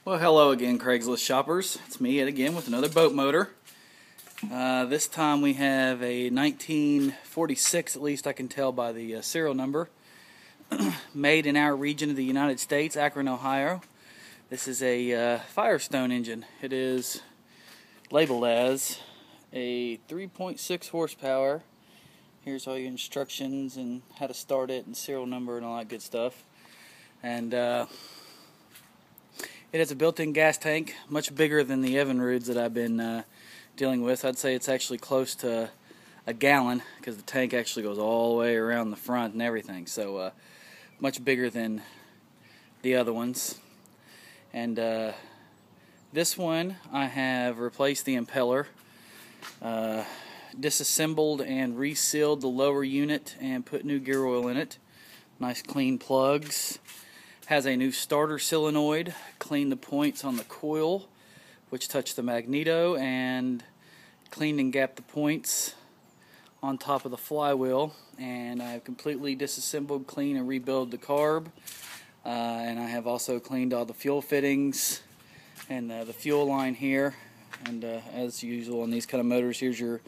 Well, hello again, Craigslist shoppers. It's me yet again with another boat motor. This time we have a 1946, at least I can tell by the serial number, made in our region of the United States, Akron, Ohio. This is a Firestone engine. It is labeled as a 3.6 horsepower. Here's all your instructions and how to start it and serial number and all that good stuff. And it has a built-in gas tank, much bigger than the Evinrudes that I've been dealing with. I'd say it's actually close to a gallon because the tank actually goes all the way around the front and everything. So much bigger than the other ones. And this one, I have replaced the impeller, disassembled and resealed the lower unit and put new gear oil in it. Nice clean plugs. Has a new starter solenoid, cleaned the points on the coil which touch the magneto, and cleaned and gapped the points on top of the flywheel. And I have completely disassembled, cleaned, and rebuilt the carb. And I have also cleaned all the fuel fittings and the fuel line here. And as usual on these kind of motors, here's your,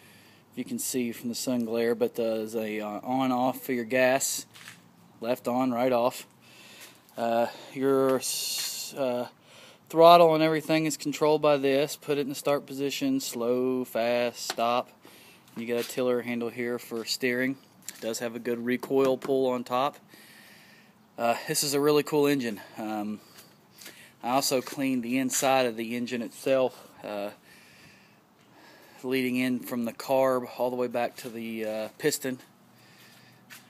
you can see from the sun glare, but there's a on-off for your gas, left on, right off. Your throttle and everything is controlled by this. Put it in the start position, slow, fast, stop. You got a tiller handle here for steering. It does have a good recoil pull on top. This is a really cool engine. I also cleaned the inside of the engine itself, leading in from the carb all the way back to the piston,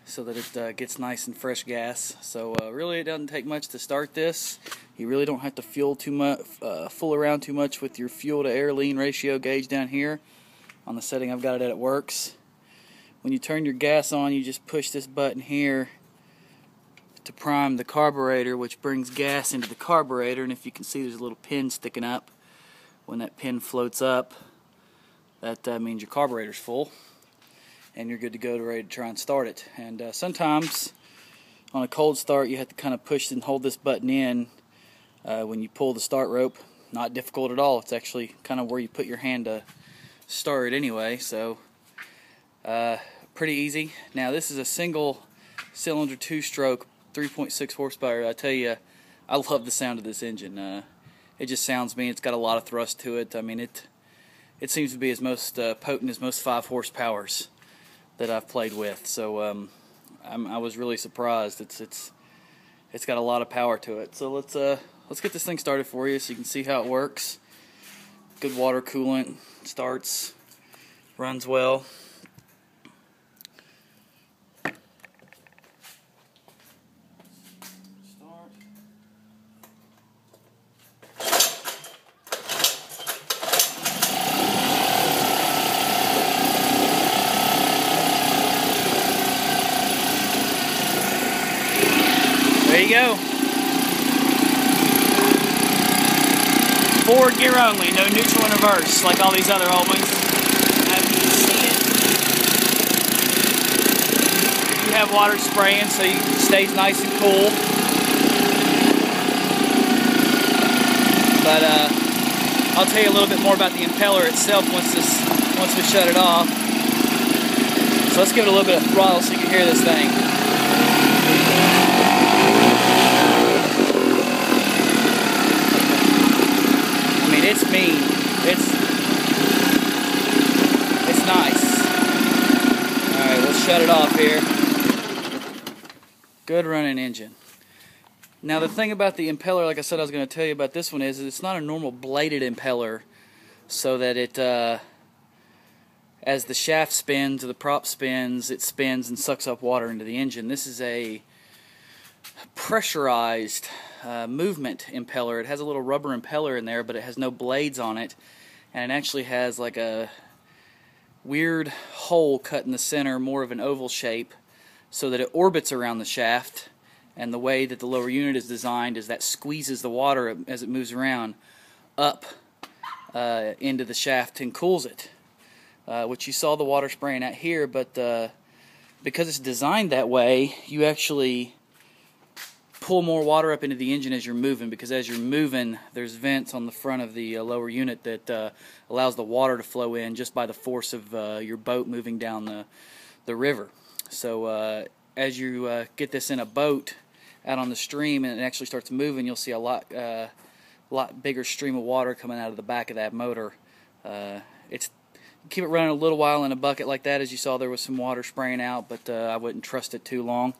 so that it gets nice and fresh gas. So really it doesn't take much to start this. You really don't have to fool around too much with your fuel to air lean ratio gauge down here on the setting I've got it at. It works. When you turn your gas on, you just push this button here to prime the carburetor, which brings gas into the carburetor. And if you can see, there's a little pin sticking up. When that pin floats up, that means your carburetor's full, and you're good to go, ready to try and start it. And sometimes on a cold start you have to kind of push and hold this button in when you pull the start rope. Not difficult at all. It's actually kind of where you put your hand to start it anyway, so pretty easy. Now this is a single cylinder 2-stroke 3.6 horsepower. I tell you, I love the sound of this engine. It just sounds mean. It's got a lot of thrust to it. I mean, it seems to be as most potent as most 5 horsepowers that I've played with. So I was really surprised. It's got a lot of power to it. So let's get this thing started for you so you can see how it works. Good water coolant, starts, runs well. There you go. Forward gear only, no neutral and reverse like all these other old ones. As you can see it, you have water spraying so it stays nice and cool. But I'll tell you a little bit more about the impeller itself once we shut it off. So let's give it a little bit of throttle so you can hear this thing. It's mean. It's nice. Alright, we'll shut it off here. Good running engine. Now the thing about the impeller, like I said I was going to tell you about this one, is it's not a normal bladed impeller, so that it, as the shaft spins or the prop spins, it spins and sucks up water into the engine. This is a pressurized movement impeller. It has a little rubber impeller in there, but it has no blades on it, and it actually has like a weird hole cut in the center, more of an oval shape, so that it orbits around the shaft. And the way that the lower unit is designed is that squeezes the water as it moves around up into the shaft and cools it, which you saw the water spraying at here. But because it's designed that way, you actually pull more water up into the engine as you're moving, because as you're moving there's vents on the front of the lower unit that allows the water to flow in just by the force of your boat moving down the river. So as you get this in a boat out on the stream and it actually starts moving, you'll see a lot bigger stream of water coming out of the back of that motor. Keep it running a little while in a bucket like that. As you saw, there was some water spraying out, but I wouldn't trust it too long.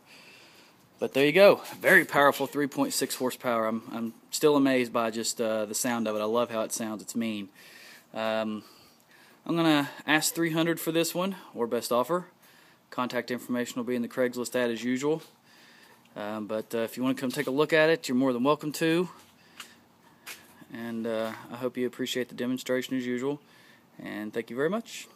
But there you go, very powerful 3.6 horsepower. I'm still amazed by just the sound of it. I love how it sounds. It's mean. I'm gonna ask $300 for this one, or best offer. Contact information will be in the Craigslist ad as usual. But if you want to come take a look at it, you're more than welcome to. And I hope you appreciate the demonstration as usual. And thank you very much.